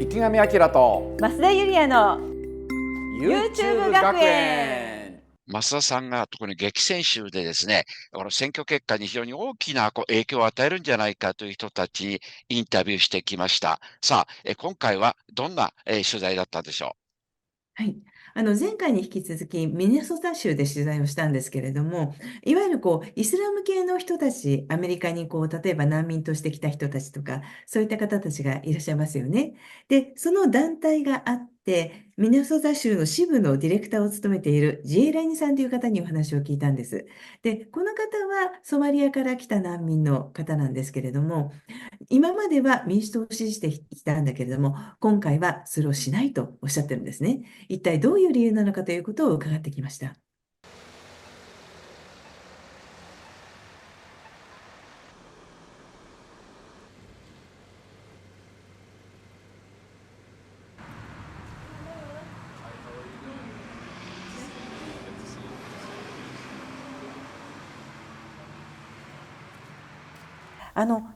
池上彰と増田ユリヤの YouTube 学園。増田さんが特に激戦州でですね、この選挙結果に非常に大きな影響を与えるんじゃないかという人たちにインタビューしてきました。さあ、今回はどんな取材だったでしょう？はい。前回に引き続き、ミネソタ州で取材をしたんですけれども、いわゆるイスラム系の人たち、アメリカに例えば難民として来た人たちとか、そういった方たちがいらっしゃいますよね。で、その団体があって、ミネソタ州の支部のディレクターを務めているジエラニさんという方にお話を聞いたんです。で、この方はソマリアから来た難民の方なんですけれども、今までは民主党を支持してきたんだけれども、今回はそれをしないとおっしゃってるんですね。一体どういう理由なのかということを伺ってきました。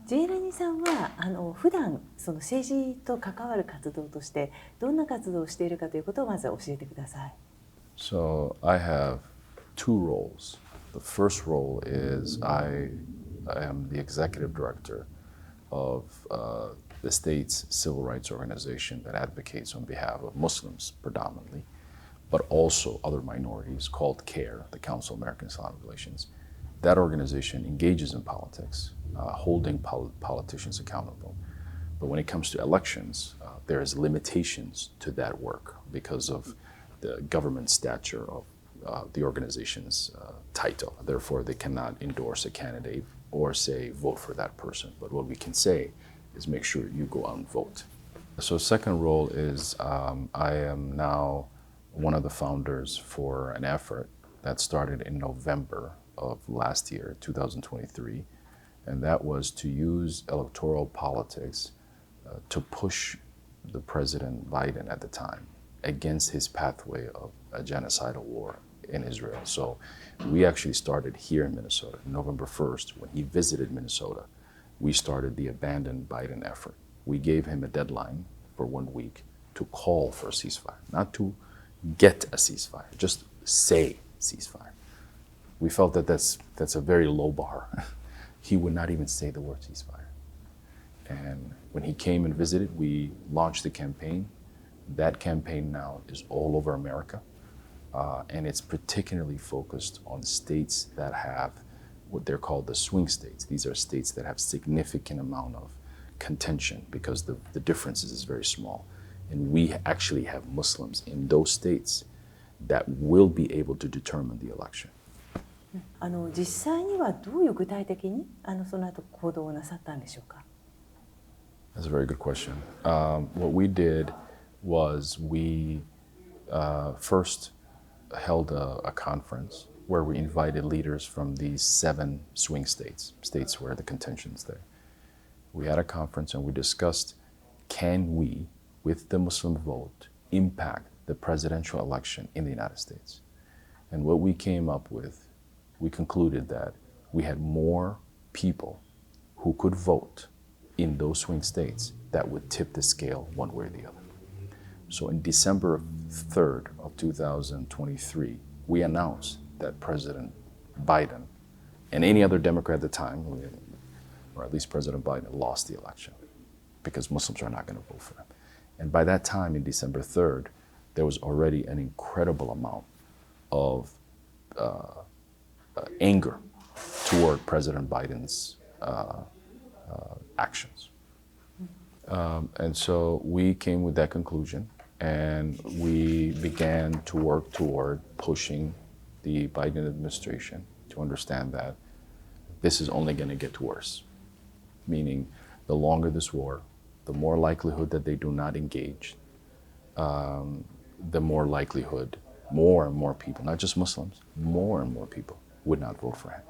ジェイラニさんは普段その政治と関わる活動としてどんな活動をしているかということをまず教えてください。So I have two roles. The first role is I am the executive director of the state's civil rights organization that advocates on behalf of Muslims predominantly, but also other minorities called CARE, the Council of American Islamic Relations. That organization engages in politics, holding politicians accountable. But when it comes to elections, there is limitations to that work because of the government stature of the organization's title. Therefore, they cannot endorse a candidate or say vote for that person. But what we can say is make sure you go out and vote. So second role is I am now one of the founders for an effort that started in November of last year, 2023, and that was to use electoral politics to push the President Biden at the time against his pathway of a genocidal war in Israel. So we actually started here in Minnesota. November 1st, when he visited Minnesota, we started the Abandon Biden effort. We gave him a deadline for 1 week to call for a ceasefire, not to get a ceasefire, just say ceasefire. We felt that that's a very low bar. He would not even say the word ceasefire. And when he came and visited, we launched the campaign. That campaign now is all over America. And it's particularly focused on states that have what they're called the swing states. These are states that have significant amount of contention because the differences is very small. And we actually have Muslims in those states that will be able to determine the election. 実際にはどういう具体的にその後行動をなさったんでしょうか？ That's a very good question. What we did was we first held a conference where we invited leaders from these 7 swing states where the contention is there. We had a conference and we discussed, can we, with the Muslim vote, impact the presidential election in the United States? And what we came up with, we concluded that we had more people who could vote in those swing states that would tip the scale one way or the other. So in December 3rd of 2023, we announced that President Biden and any other Democrat at the time, or at least President Biden, lost the election because Muslims are not going to vote for him. And by that time, in December 3rd, there was already an incredible amount of anger toward President Biden's actions. And so we came with that conclusion and we began to work toward pushing the Biden administration to understand that this is only going to get worse. Meaning the longer this war, the more likelihood that they do not engage, the more likelihood more and more people, not just Muslims, more and more people would not vote for him.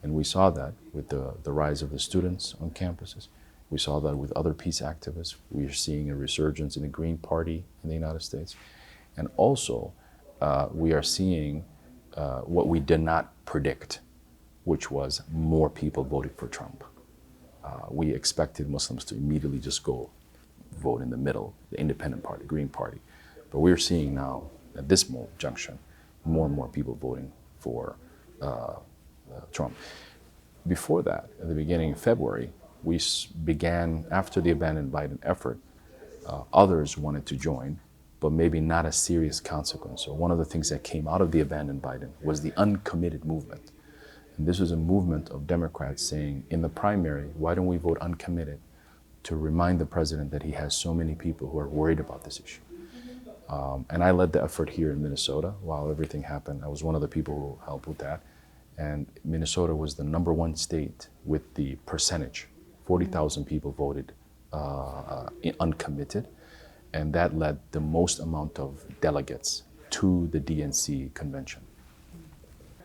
And we saw that with the rise of the students on campuses. We saw that with other peace activists. We are seeing a resurgence in the Green Party in the United States. And also, we are seeing what we did not predict, which was more people voting for Trump. We expected Muslims to immediately just go vote in the middle, the independent party, Green Party. But we're seeing now, at this junction, more and more people voting for Trump. Before that, at the beginning of February, we began, after the abandoned Biden effort, others wanted to join, but maybe not a serious consequence. So one of the things that came out of the abandoned Biden was the uncommitted movement. And this was a movement of Democrats saying, in the primary, why don't we vote uncommitted to remind the president that he has so many people who are worried about this issue. And I led the effort here in Minnesota while everything happened. I was one of the people who helped with that. And Minnesota was the #1 state with the percentage. 40,000 people voted uncommitted. And that led the most amount of delegates to the DNC convention.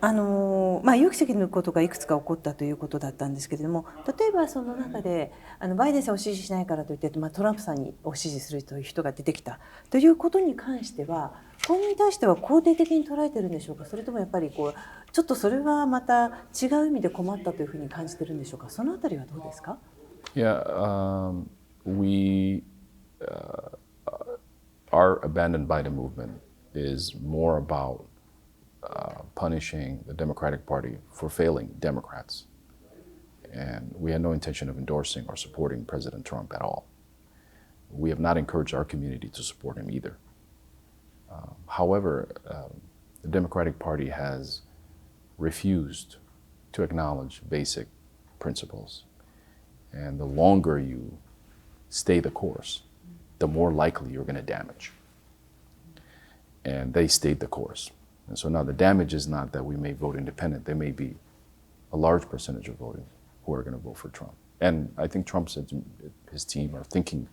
予期せぬことがいくつか起こったということだったんですけれども、例えばその中でバイデンさんを支持しないからといって、トランプさんを支持するという人が出てきたということに関しては、これに対しては肯定的に捉えているんでしょうか、それともやっぱりちょっとそれはまた違う意味で困ったというふうに感じているんでしょうか、そのあたりはどうですか？ Yeah, our abandoned Biden movement is more about punishing the Democratic Party for failing Democrats. And we had no intention of endorsing or supporting President Trump at all. We have not encouraged our community to support him either. However, the Democratic Party has refused to acknowledge basic principles. And the longer you stay the course, the more likely you're going to damage. And they stayed the course. And so now the damage is not that we may vote independent. There may be a large percentage of voting who are going to vote for Trump. And I think Trump said his team are thinking,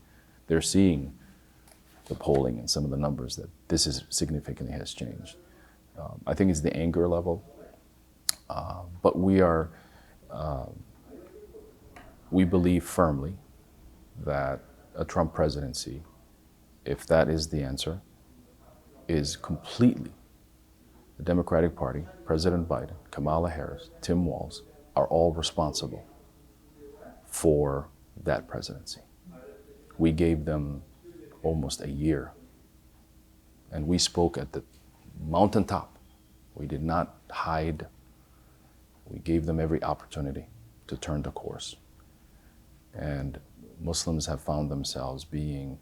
they're seeing the polling and some of the numbers that this is significantly has changed. I think it's the anger level. But we believe firmly that a Trump presidency, if that is the answer, is completely the Democratic Party, President Biden, Kamala Harris, Tim Walz, are all responsible for that presidency. We gave them almost a year, and we spoke at the mountaintop. We did not hide. We gave them every opportunity to turn the course. And Muslims have found themselves being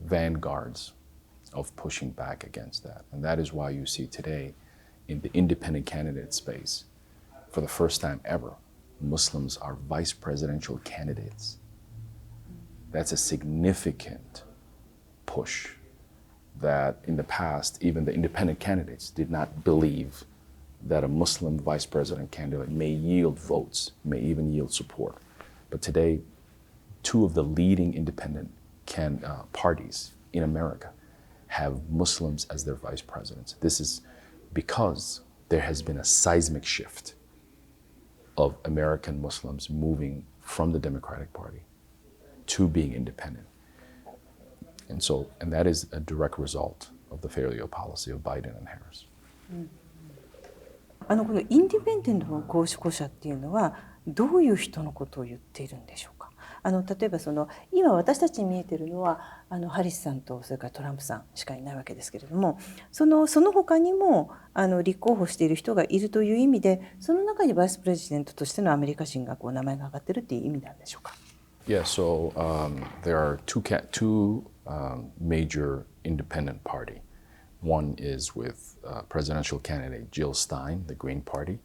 vanguards of pushing back against that. And that is why you see today in the independent candidate space, for the first time ever, Muslims are vice presidential candidates. That's a significant push that in the past, even the independent candidates did not believe that a Muslim vice president candidate may yield votes, may even yield support. But today, two of the leading independent parties in America have Muslims as their vice presidents. This is because there has been a seismic shift of American Muslims moving from the Democratic Party to being independent. And that is a direct result of the failure policy of Biden and Harris. このインディペンデントの候補者っていうのはどういう人のことを言っているんでしょうか。例えば今私たちに見えているのはハリスさんとそれからトランプさんしかいないわけですけれども、その他にも立候補している人がいるという意味で、その中にバイスプレジデントとしてのアメリカ人が名前が挙がっているっていう意味なんでしょうか。Yeah, so there are two major independent party. One is with presidential candidate Jill Stein, the Green Party.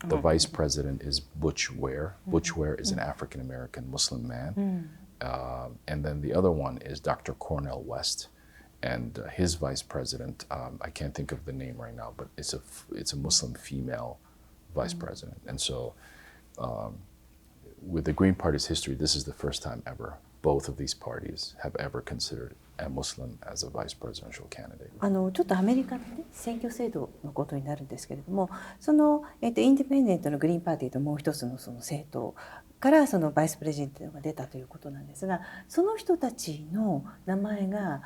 The vice president is Butch Ware. Butch Ware is an African-American Muslim man. And then the other one is Dr. Cornel West. And his vice president, I can't think of the name right now, but it's a Muslim female vice president. And so with the Green Party's history, this is the first time ever both of these parties have ever considered a Muslim as a vice presidential candidate. ちょっとアメリカの、選挙制度のことになるんですけれども、インディペンデントのグリーンパーティーともう一つの政党からバイスプレジデントが出たということなんですが、その人たちの名前が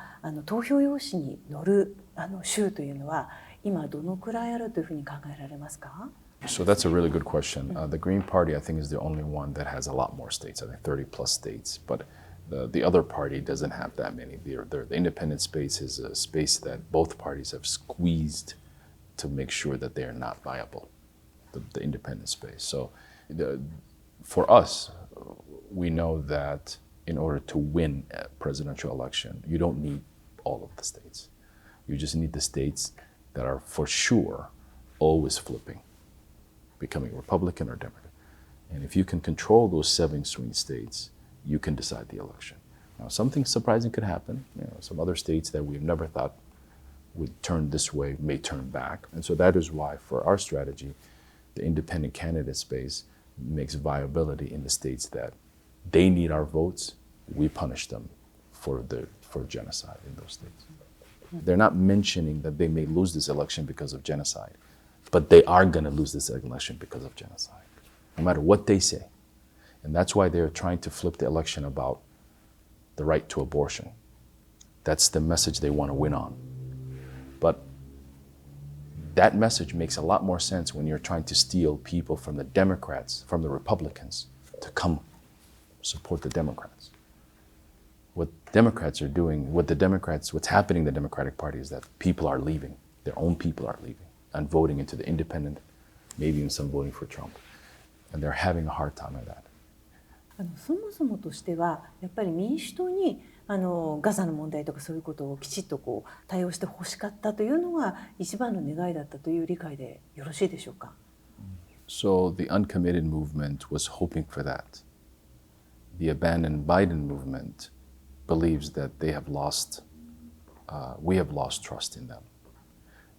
投票用紙に載る州というのは今どのくらいあるというふうに考えられますか？ So that's a really good question. The Green Party, I think, is the only one that has a lot more states. I think 30 plus states. But The other party doesn't have that many. The independent space is a space that both parties have squeezed to make sure that they are not viable, the independent space. So for us, we know that in order to win a presidential election, you don't need all of the states. You just need the states that are for sure always flipping, becoming Republican or Democrat. And if you can control those 7 swing states, you can decide the election. Now, something surprising could happen. Some other states that we've never thought would turn this way may turn back. And so that is why, for our strategy, the independent candidate space makes viability in the states that they need our votes. We punish them for genocide in those states. They're not mentioning that they may lose this election because of genocide, but they are going to lose this election because of genocide, no matter what they say. And that's why they're trying to flip the election about the right to abortion. That's the message they want to win on. But that message makes a lot more sense when you're trying to steal people from the Democrats, from the Republicans, to come support the Democrats. What Democrats are doing, what's happening in the Democratic Party is that people are leaving, their own people are leaving and voting into the independent, maybe even some voting for Trump. And they're having a hard time with that. そもそもとしてはやっぱり民主党にガザの問題とかそういうことをきちっと対応してほしかったというのが一番の願いだったという理解でよろしいでしょうか。So the uncommitted movement was hoping for that. The abandoned Biden movement believes that we have lost trust in them.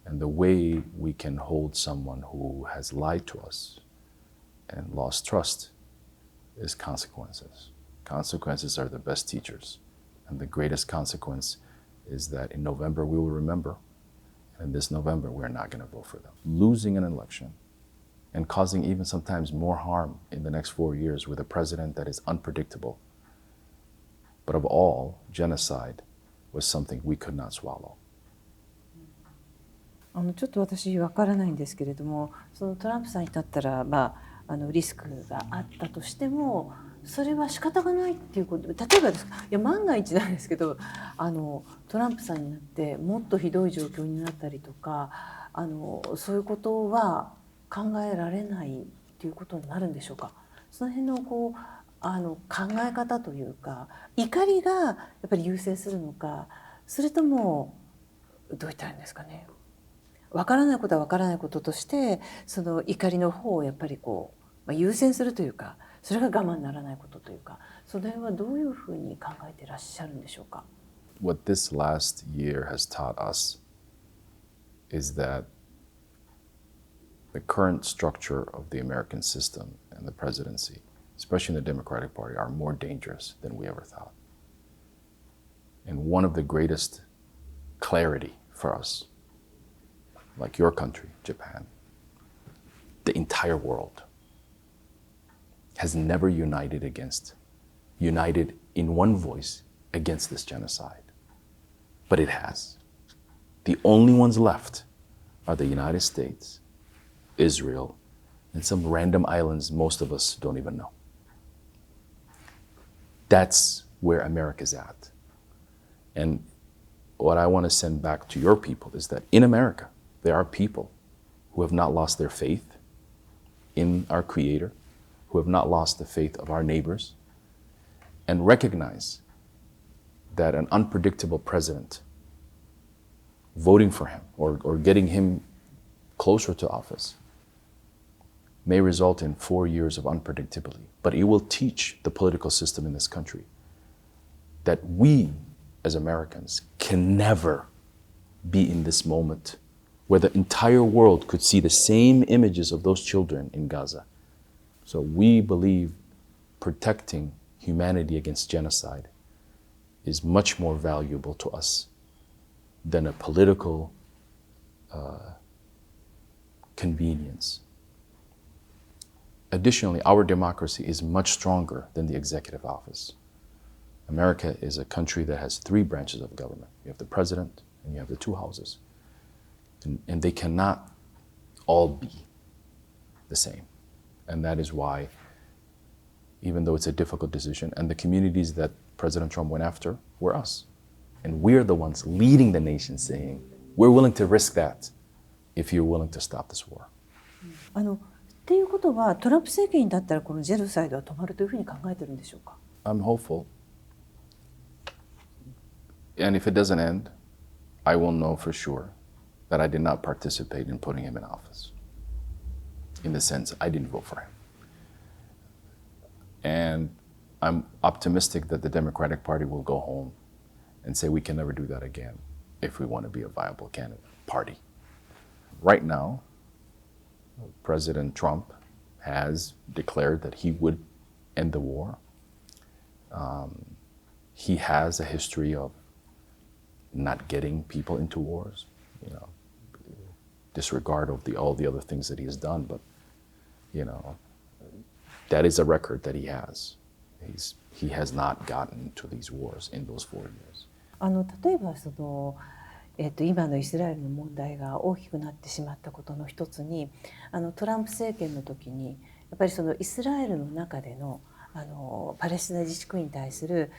And the way we can hold someone who has lied to us and lost trust is consequences. Consequences are the best teachers. And the greatest consequence is that in November we will remember. And this November we're not going to vote for them. Losing an election and causing even sometimes more harm in the next 4 years with a president that is unpredictable. But of all, genocide was something we could not swallow. ちょっと私わからないんですけれども、そのトランプさんに至ったら、リスクがあったとしても、それは仕方がないっていうこと。例えばですか、いや万が一なんですけど、トランプさんになってもっとひどい状況になったりとか、そういうことは考えられないっていうことになるんでしょうか。その辺の考え方というか、怒りがやっぱり優先するのか、それともどう言ったらいいんですかね。わからないことはわからないこととして、その怒りの方をやっぱり優先するというか、それが我慢ならないことというか、その辺はどういうふうに考えていらっしゃるんでしょうか。What this last year has taught us is that the current structure of the American system and the presidency, especially in the Democratic Party, are more dangerous than we ever thought. And one of the greatest clarity for us, like your country, Japan, the entire world has never united in one voice against this genocide. But it has. The only ones left are the United States, Israel, and some random islands most of us don't even know. That's where America's at. And what I want to send back to your people is that in America, there are people who have not lost their faith in our Creator, who have not lost the faith of our neighbors, and recognize that an unpredictable president, voting for him or getting him closer to office, may result in 4 years of unpredictability. But it will teach the political system in this country that we, as Americans, can never be in this moment where the entire world could see the same images of those children in Gaza. So we believe protecting humanity against genocide is much more valuable to us than a political convenience. Additionally, our democracy is much stronger than the executive office. America is a country that has 3 branches of government. You have the president and you have the 2 houses. And they cannot all be the same. And that is why, even though it's a difficult decision, and the communities that President Trump went after were us. And we're the ones leading the nation saying, we're willing to risk that if you're willing to stop this war. っていうことはトランプ政権にだったらこのジェノサイドは止まるというふうに考えてるんでしょうか。 I'm hopeful. And if it doesn't end, I will know for sure that I did not participate in putting him in office. In the sense, I didn't vote for him. And I'm optimistic that the Democratic Party will go home and say we can never do that again if we want to be a viable candidate party. Right now, President Trump has declared that he would end the war. He has a history of not getting people into wars, disregard of all the other things that he has done, but that is a record that he has. He has not gotten to these wars in those 4 years. 例えば今のイスラエルの問題が大きくなってしまったことの一つにトランプ政権の時にやっぱりイスラエルの中でのパレスチナ自治区に対する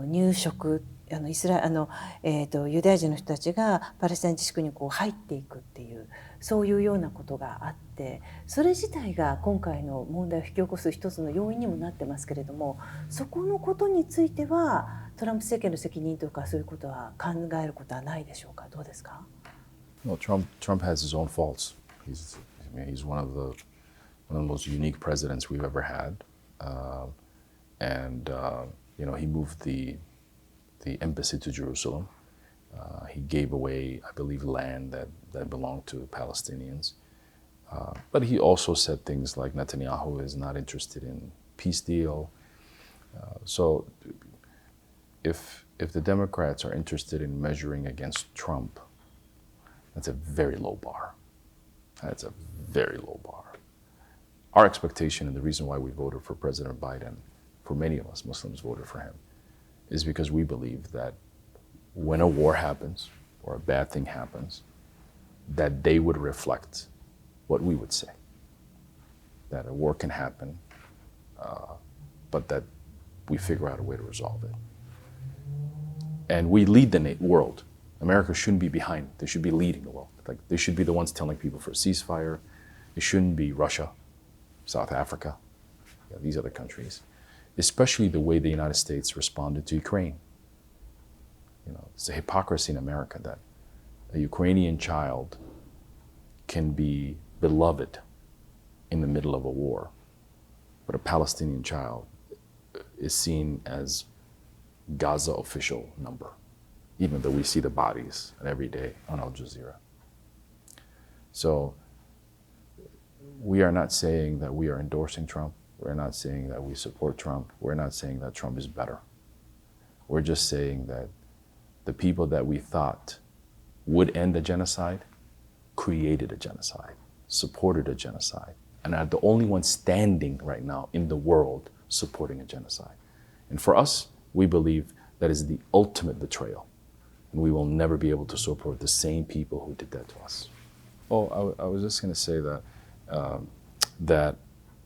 入植ユダヤ人の人たちがパレスチナ自治区に入っていくっていうそういうようなことがあってそれ自体が今回の問題を引き起こす一つの要因にもなってますけれどもそこのことについてはトランプ政権の責任とかそういうことは考えることはないでしょうか。どうですか。 No, Trump has his own faults. He's one of the most unique presidents we've ever had. He moved the embassy to Jerusalem. He gave away, I believe, land that belonged to Palestinians. But he also said things like Netanyahu is not interested in peace deal. So if the Democrats are interested in measuring against Trump, that's a very low bar. That's a very low bar. Our expectation and the reason why we voted for President Biden, for many of us Muslims voted for him, is because we believe that when a war happens or a bad thing happens, that they would reflect what we would say. That a war can happen, but that we figure out a way to resolve it. And we lead the world. America shouldn't be behind. They should be leading the world. Like they should be the ones telling people for a ceasefire. It shouldn't be Russia, South Africa, these other countries. Especially the way the United States responded to Ukraine. It's a hypocrisy in America that a Ukrainian child can be beloved in the middle of a war, but a Palestinian child is seen as Gaza official number, even though we see the bodies every day on Al Jazeera. So we are not saying that we are endorsing Trump. We're not saying that we support Trump. We're not saying that Trump is better. We're just saying that the people that we thought would end the genocide created a genocide, supported a genocide, and are the only ones standing right now in the world supporting a genocide. And for us, we believe that is the ultimate betrayal. And we will never be able to support the same people who did that to us. Oh, I was just going to say that that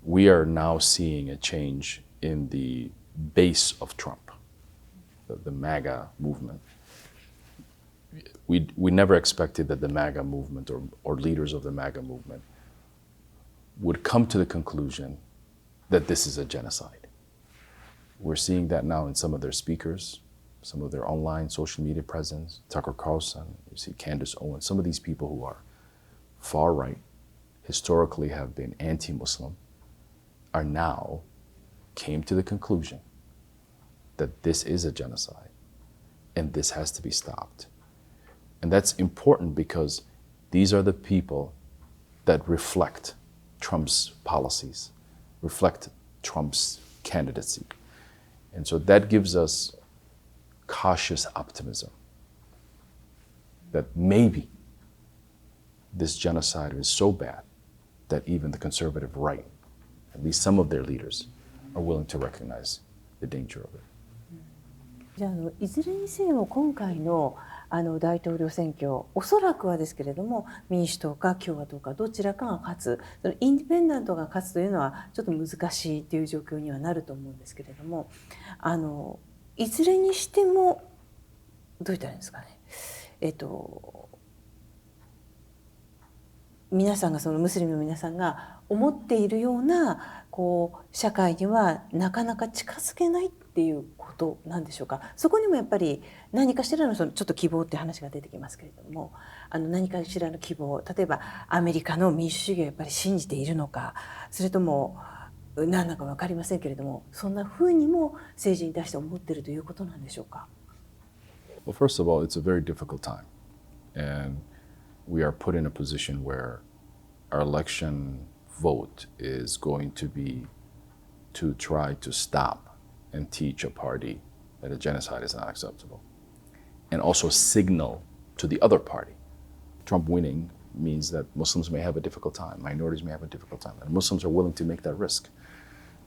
we are now seeing a change in the base of Trump, the MAGA movement. We never expected that the MAGA movement or leaders of the MAGA movement would come to the conclusion that this is a genocide. We're seeing that now in some of their speakers, some of their online social media presence, Tucker Carlson, you see Candace Owens, some of these people who are far right, historically have been anti-Muslim, are now came to the conclusion that this is a genocide and this has to be stopped. And that's important because these are the people that reflect Trump's policies, reflect Trump's candidacy. And so that gives us cautious optimism that maybe this genocide is so bad that even the conservative right, at least some of their leaders, are willing to recognize the danger of it. じゃあ、いずれにせよ今回の大統領選挙、おそらくはですけれども民主党か共和党かどちらかが勝つ、そのインディペンダントが勝つというのはちょっと難しいという状況にはなると思うんですけれども、いずれにしてもどう言ったらいいんですかね。皆さんがそのムスリムの皆さんが思っているような社会にはなかなか近づけないっていうことなんでしょうか。そこにもやっぱり何かしらのちょっと希望っていう話が出てきますけれども、何かしらの希望、例えばアメリカの民主主義をやっぱり信じているのか、それとも何だか分かりませんけれども、そんなふうにも政治に対して思っているということなんでしょうか。Well, first of all, it's a very difficult time. And we are put in a position where our election vote is going to be to try to stop and teach a party that a genocide is not acceptable. And also signal to the other party. Trump winning means that Muslims may have a difficult time, minorities may have a difficult time, and Muslims are willing to make that risk.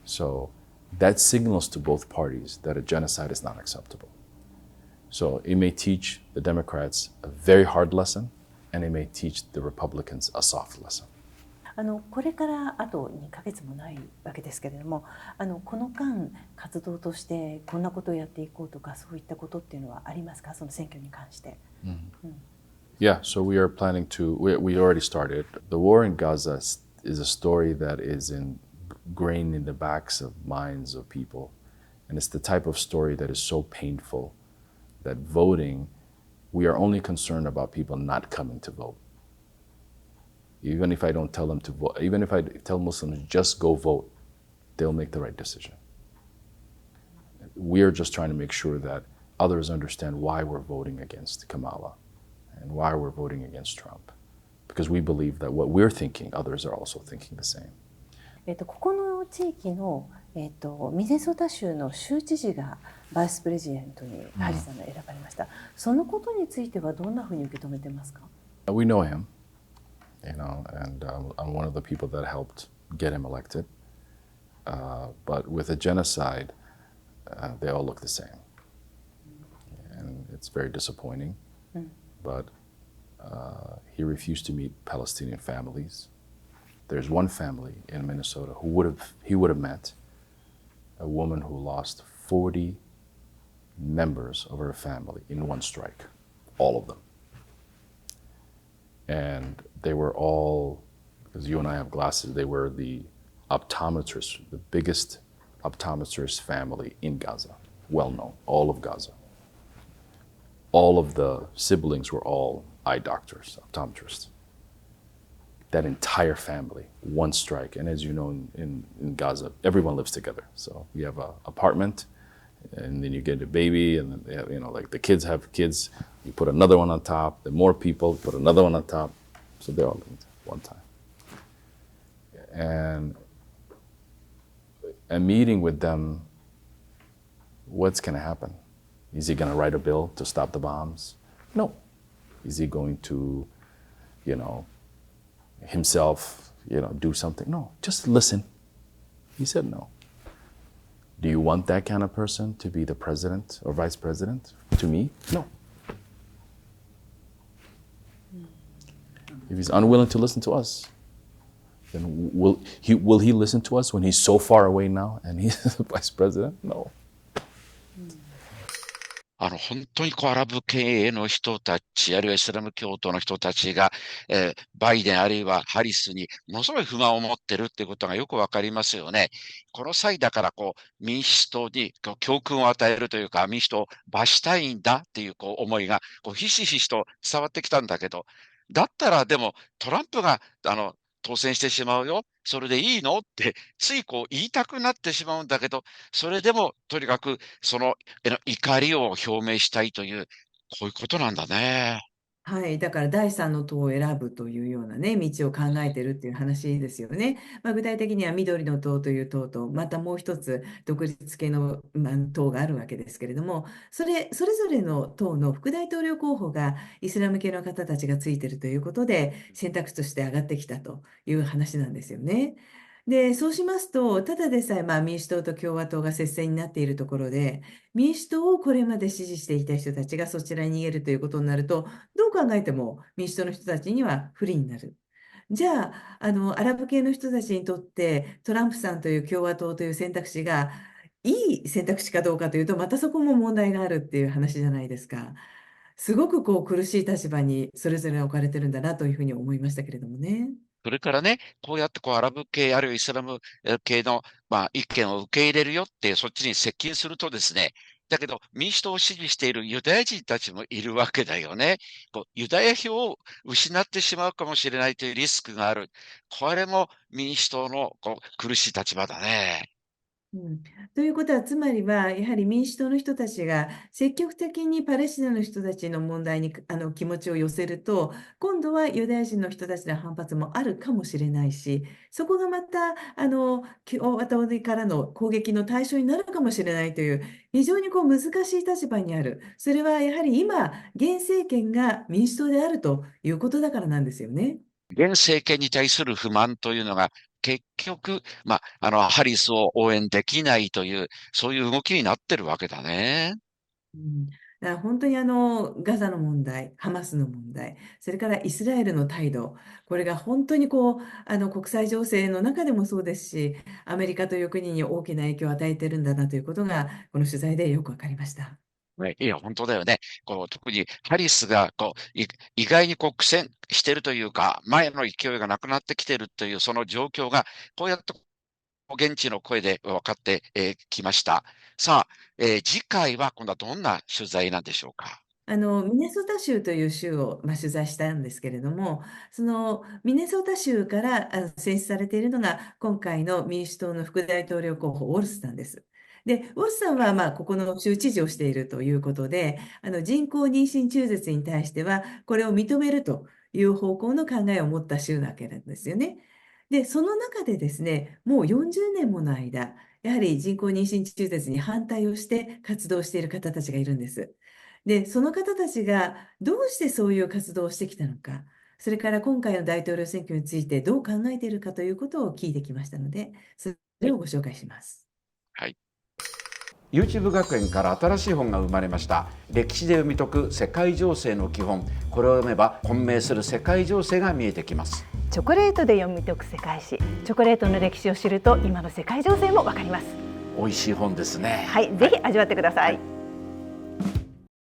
So that signals to both parties that a genocide is not acceptable. So it may teach the Democrats a very hard lesson, and it may teach the Republicans a soft lesson. これからあと2ヶ月もないわけですけれども、この間活動としてこんなことをやっていこうとか、そういったことっていうのはありますか、その選挙に関して。Yeah, so we are planning to, we already started. The war in Gaza is a story that is ingrained in the backs of minds of people. And it's the type of story that is so painful that voting, we are only concerned about people not coming to vote. Even if I don't tell them to vote, even if I tell Muslims just go vote, they'll make the right decision. We are just trying to make sure that others understand why we're voting against Kamala and why we're voting against Trump. Because we believe that what we're thinking, others are also thinking the same. ここの地域の、ミネソタ州の州知事がバイスプレジデントにハリスさんが選ばれました。そのことについてはどんなふうに受け止めてますか？ We know him, and I'm one of the people that helped get him elected. But with a genocide, they all look the same. And it's very disappointing. But he refused to meet Palestinian families. There's one family in Minnesota he would have met a woman who lost 40 members of her family in one strike, all of them. And they were all, because you and I have glasses, they were the optometrists, the biggest optometrist family in Gaza, well known, all of Gaza. All of the siblings were all eye doctors, optometrists. That entire family, one strike. And as you know, in Gaza, everyone lives together. So you have an apartment, and then you get a baby, and then they have, like the kids have kids. You put another one on top. The more people, put another one on top. So they're all living at one time. And a meeting with them, what's going to happen? Is he going to write a bill to stop the bombs? No. Is he going to, himself, do something? No, just listen. He said no. Do you want that kind of person to be the president or vice president? To me, no. If he's unwilling to listen to us, then will he listen to us when he's so far away now and he's the vice president? No. 本当にアラブ系の人たち、あるいはイスラム教徒の人たちが、バイデンあるいはハリスにものすごい不満を持ってるっていうことがよくわかりますよね。この際だから民主党に教訓を与えるというか、民主党を罰したいんだっていう思いがひしひしと伝わってきたんだけど、だったらでもトランプが当選してしまうよ。それでいいのってつい言いたくなってしまうんだけど、それでもとにかくその怒りを表明したいという、こういうことなんだね。はい、だから第三の党を選ぶというようなね、道を考えてるっていう話ですよね。具体的には緑の党という党と、またもう一つ独立系の、党があるわけですけれども、それぞれの党の副大統領候補がイスラム系の方たちがついてるということで、選択肢として上がってきたという話なんですよね。で、そうしますと、ただでさえ民主党と共和党が接戦になっているところで、民主党をこれまで支持していた人たちがそちらに逃げるということになると、どう考えても民主党の人たちには不利になる。じゃあ、アラブ系の人たちにとってトランプさんという共和党という選択肢がいい選択肢かどうかというと、またそこも問題があるっていう話じゃないですか。すごくこう苦しい立場にそれぞれ置かれてるんだなというふうに思いましたけれどもね。それからね、こうやってアラブ系、あるいはイスラム系の、意見を受け入れるよって、そっちに接近するとですね、だけど民主党を支持しているユダヤ人たちもいるわけだよね。ユダヤ票を失ってしまうかもしれないというリスクがある。これも民主党の苦しい立場だね。うん、ということは、つまりは、やはり民主党の人たちが積極的にパレスチナの人たちの問題に気持ちを寄せると、今度はユダヤ人の人たちの反発もあるかもしれないし、そこがまた共和党からの攻撃の対象になるかもしれないという、非常に難しい立場にある。それはやはり今、現政権が民主党であるということだからなんですよね。現政権に対する不満というのが、結局、ハリスを応援できないという、そういう動きになってるわけだね。だから本当にガザの問題、ハマスの問題、それからイスラエルの態度、これが本当に国際情勢の中でもそうですし、アメリカという国に大きな影響を与えてるんだなということが、この取材でよくわかりました。ね、いや、本当だよね。特にハリスが、意外に苦戦してるというか、前の勢いがなくなってきてるという、その状況が、こうやって現地の声で分かってきました。さあ、次回は今度はどんな取材なんでしょうか。ミネソタ州という州を、取材したんですけれども、そのミネソタ州から選出されているのが、今回の民主党の副大統領候補、ウォルスさんです。で、ウォルスさんは、ここの州知事をしているということで、人工妊娠中絶に対しては、これを認めるという方向の考えを持った州なわけなんですよね。で、その中でですね、もう40年もの間、やはり人工妊娠中絶に反対をして活動している方たちがいるんです。で、その方たちがどうしてそういう活動をしてきたのか、それから今回の大統領選挙についてどう考えているかということを聞いてきましたので、それをご紹介します。はい。YouTube 学園から新しい本が生まれました。歴史で読み解く世界情勢の基本。これを読めば混迷する世界情勢が見えてきます。チョコレートで読み解く世界史。チョコレートの歴史を知ると今の世界情勢もわかります。美味しい本ですね。はい、ぜひ味わってください。